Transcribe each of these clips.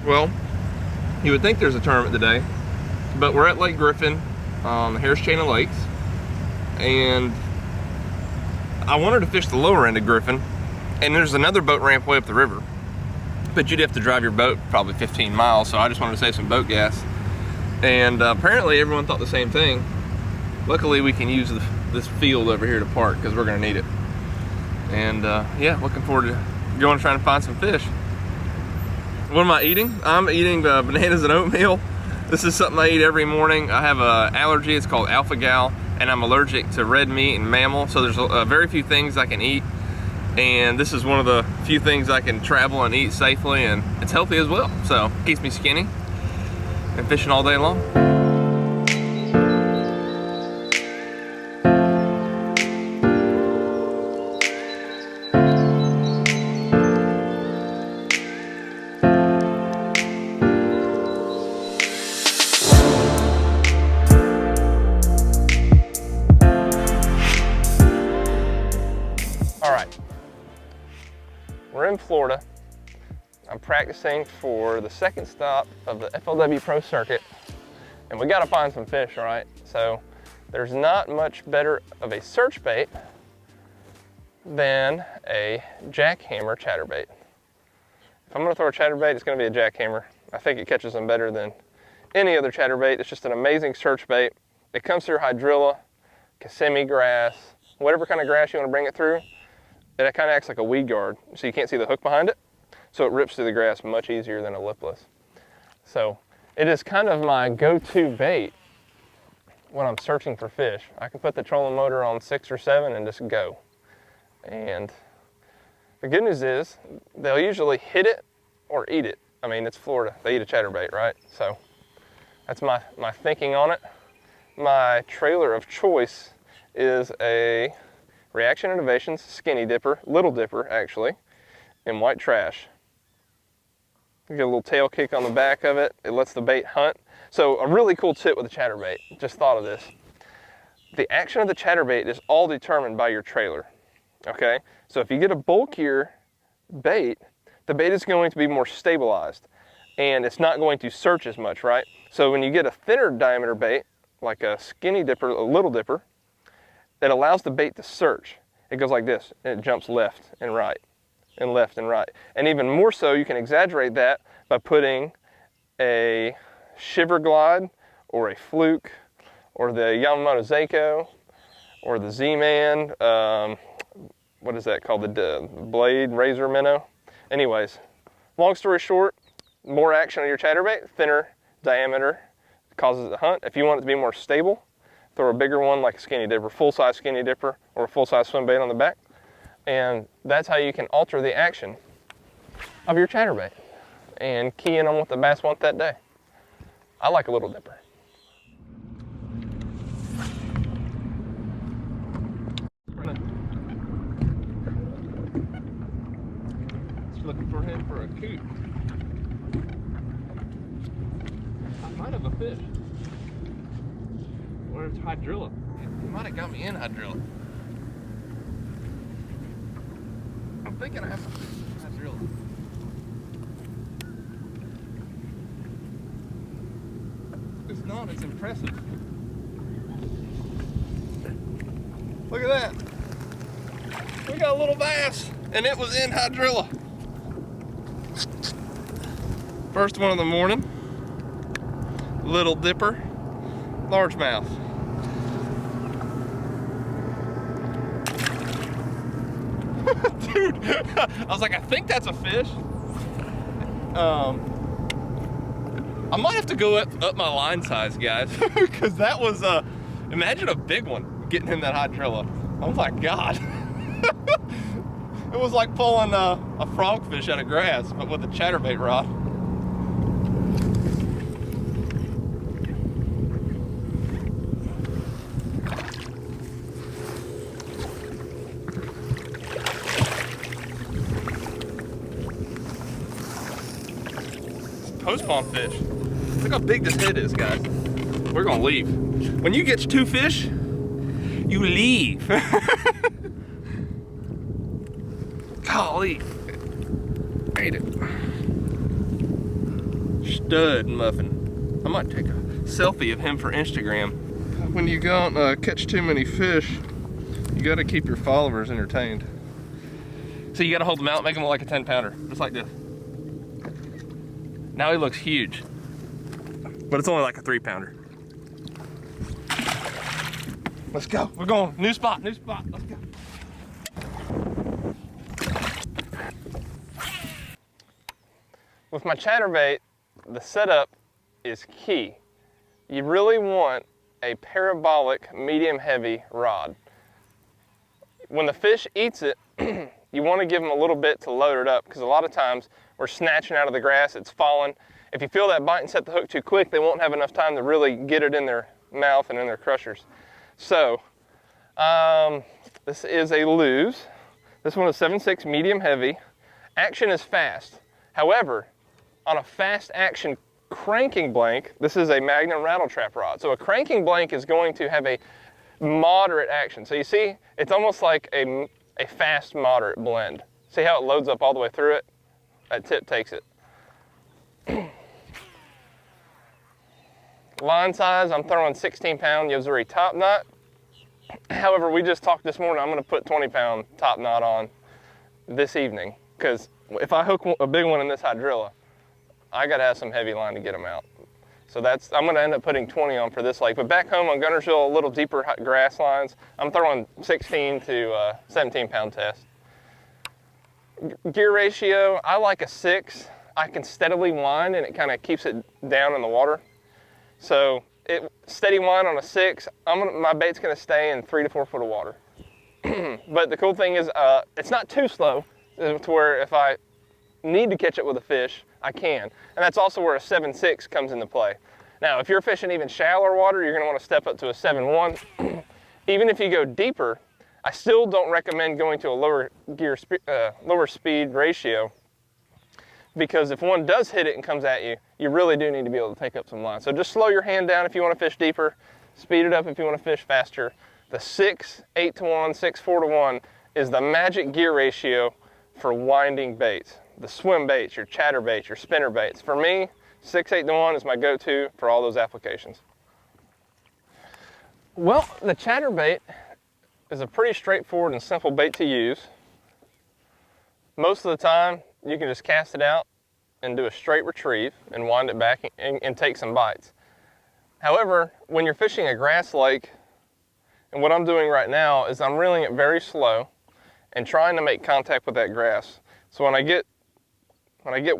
Well, you would think there's a tournament today, but we're at Lake Griffin on the Harris Chain of Lakes, and I wanted to fish the lower end of Griffin, and there's another boat ramp way up the river, but you'd have to drive your boat probably 15 miles, so I just wanted to save some boat gas. And apparently everyone thought the same thing. Luckily we can use this field over here to park because we're going to need it. And yeah, looking forward to going trying to find some fish. What am I eating? I'm eating bananas and oatmeal. This is something I eat every morning. I have an allergy, it's called alpha-gal, and I'm allergic to red meat and mammal, so there's very few things I can eat. And this is one of the few things I can travel and eat safely, and it's healthy as well. So it keeps me skinny and fishing all day long. We're in Florida. I'm practicing for the second stop of the FLW Pro Circuit, and we gotta find some fish, right? So there's not much better of a search bait than a jackhammer chatterbait. If I'm gonna throw a chatterbait, it's gonna be a jackhammer. I think it catches them better than any other chatterbait. It's just an amazing search bait. It comes through hydrilla, Kissimmee grass, whatever kind of grass you wanna bring it through. And it kind of acts like a weed guard, so you can't see the hook behind it. So it rips through the grass much easier than a lipless. So it is kind of my go-to bait when I'm searching for fish. I can put the trolling motor on 6 or 7 and just go. And the good news is they'll usually hit it or eat it. I mean, it's Florida, they eat a chatterbait, right? So that's my thinking on it. My trailer of choice is a Reaction Innovations Skinny Dipper, Little Dipper actually, in white trash. You get a little tail kick on the back of it. It lets the bait hunt. So a really cool tip with the chatterbait, just thought of this. The action of the chatterbait is all determined by your trailer, okay? So if you get a bulkier bait, the bait is going to be more stabilized and it's not going to search as much, right? So when you get a thinner diameter bait, like a Skinny Dipper, a Little Dipper, that allows the bait to search. It goes like this, and it jumps left and right, and left and right. And even more so, you can exaggerate that by putting a Shiver Glide, or a Fluke, or the Yamamoto Seiko, or the Z-Man, what is that called, the Blade Razor Minnow? Anyways, long story short, more action on your chatterbait, thinner diameter causes it to hunt. If you want it to be more stable, throw a bigger one like a Skinny Dipper, full-size Skinny Dipper, or a full-size swim bait on the back. And that's how you can alter the action of your chatterbait and key in on what the bass want that day. I like a Little Dipper. Just looking for him for a coot. I might have a fish. Where's hydrilla? He might have got me in hydrilla. I'm thinking I have hydrilla. It's not as impressive. Look at that. We got a little bass, and it was in hydrilla. First one of the morning. Little Dipper, largemouth. Dude, I was like, I think that's a fish. I might have to go up my line size, guys, because that was, imagine a big one getting in that hydrilla. Oh my God. It was like pulling a frogfish out of grass, but with a chatterbait rod. Post pond fish. Look how big this head is, guys. We're gonna leave. When you get 2 fish, you leave. Golly. Ate it. stud muffin. I might take a selfie of him for Instagram. When you go out and catch too many fish, you got to keep your followers entertained. So you got to hold them out, make them look like a 10-pounder, just like this. Now he looks huge, but it's only like a 3-pounder. Let's go. We're going. New spot. Let's go. With my chatterbait, the setup is key. You really want a parabolic, medium-heavy rod. When the fish eats it, you want to give them a little bit to load it up, because a lot of times we're snatching out of the grass, it's falling. If you feel that bite and set the hook too quick, they won't have enough time to really get it in their mouth and in their crushers. So, this is a lose. This one is 7/6 medium heavy. Action is fast. However, on a fast action cranking blank, this is a Magnum rattle trap rod. So a cranking blank is going to have a moderate action. So you see, it's almost like a fast moderate blend. See how it loads up all the way through it? That tip takes it. Line size, I'm throwing 16-pound Yo-Zuri top knot. However, we just talked this morning, I'm going to put 20-pound top knot on this evening, because if I hook a big one in this hydrilla, I got to have some heavy line to get them out. So I'm going to end up putting 20 on for this lake. But back home on Guntersville, a little deeper grass lines, I'm throwing 16 to 17-pound test. Gear ratio, I like a 6. I can steadily wind and it kind of keeps it down in the water. So steady wind on a 6, my bait's going to stay in 3 to 4 foot of water. But the cool thing is it's not too slow to where if I need to catch it with a fish, I can. And that's also where a 7/6 comes into play. Now, if you're fishing even shallower water, you're gonna wanna step up to a 7/1. Even if you go deeper, I still don't recommend going to a lower speed ratio, because if one does hit it and comes at you, you really do need to be able to take up some line. So just slow your hand down if you wanna fish deeper, speed it up if you wanna fish faster. The 6, 8-to-1, 6, 4-to-1 is the magic gear ratio for winding baits. The swim baits, your chatterbaits, your spinner baits. For me, 6, 8-to-1 is my go-to for all those applications. Well, the chatterbait is a pretty straightforward and simple bait to use. Most of the time, you can just cast it out and do a straight retrieve and wind it back and take some bites. However, when you're fishing a grass lake, and what I'm doing right now is I'm reeling it very slow and trying to make contact with that grass. So when I get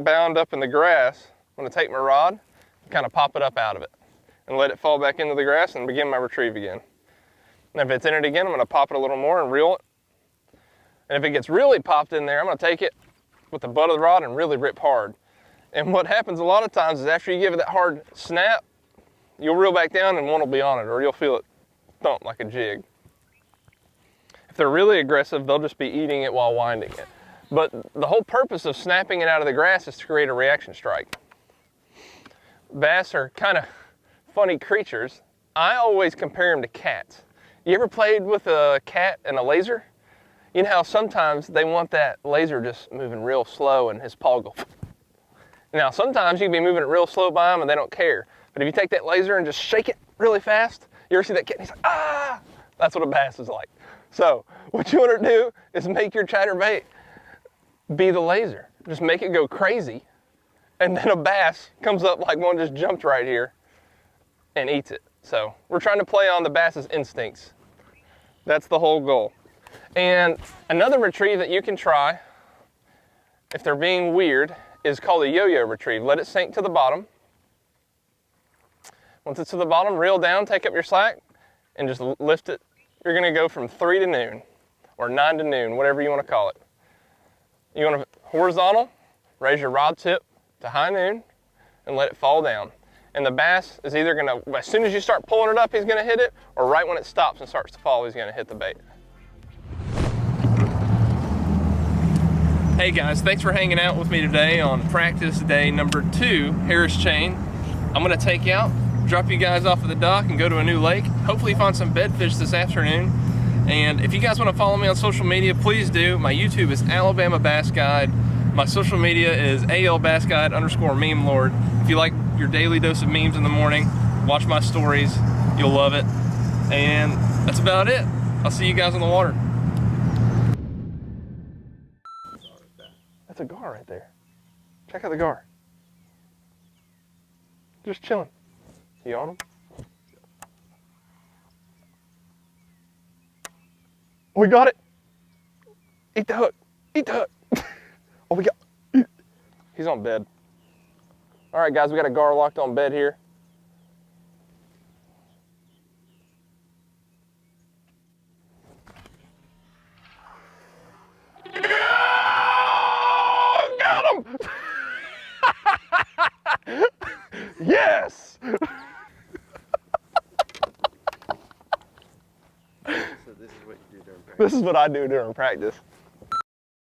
bound up in the grass, I'm going to take my rod and kind of pop it up out of it and let it fall back into the grass and begin my retrieve again. And if it's in it again, I'm going to pop it a little more and reel it. And if it gets really popped in there, I'm going to take it with the butt of the rod and really rip hard. And what happens a lot of times is after you give it that hard snap, you'll reel back down and one will be on it, or you'll feel it thump like a jig. If they're really aggressive, they'll just be eating it while winding it. But the whole purpose of snapping it out of the grass is to create a reaction strike. Bass are kind of funny creatures. I always compare them to cats. You ever played with a cat and a laser? You know how sometimes they want that laser just moving real slow and his paw go. Now sometimes you can be moving it real slow by them and they don't care. But if you take that laser and just shake it really fast, you ever see that cat and he's like, ah! That's what a bass is like. So what you want to do is make your chatterbait be the laser. Just make it go crazy, and then a bass comes up like one just jumped right here and eats it. So we're trying to play on the bass's instincts. That's the whole goal. And another retrieve that you can try, if they're being weird, is called a yo-yo retrieve. Let it sink to the bottom. Once it's to the bottom, reel down, take up your slack, and just lift it. You're gonna go from 3 to noon, or 9 to noon, whatever you wanna call it. You want to horizontal, raise your rod tip to high noon, and let it fall down. And the bass is either going to, as soon as you start pulling it up, he's going to hit it, or right when it stops and starts to fall, he's going to hit the bait. Hey guys, thanks for hanging out with me today on practice day number 2, Harris Chain. I'm going to take out, drop you guys off at the dock and go to a new lake. Hopefully find some bedfish this afternoon. And if you guys want to follow me on social media, please do. My YouTube is Alabama Bass Guide. My social media is ALBassGuide_meme lord. If you like your daily dose of memes in the morning, watch my stories. You'll love it. And that's about it. I'll see you guys on the water. That's a gar right there. Check out the gar. Just chilling. You on him? We got it. Eat the hook. Eat the hook. Oh, we got. He's on bed. All right, guys, we got a gar locked on bed here. Got him! Yes! So this is what you do during practice? This is what I do during practice.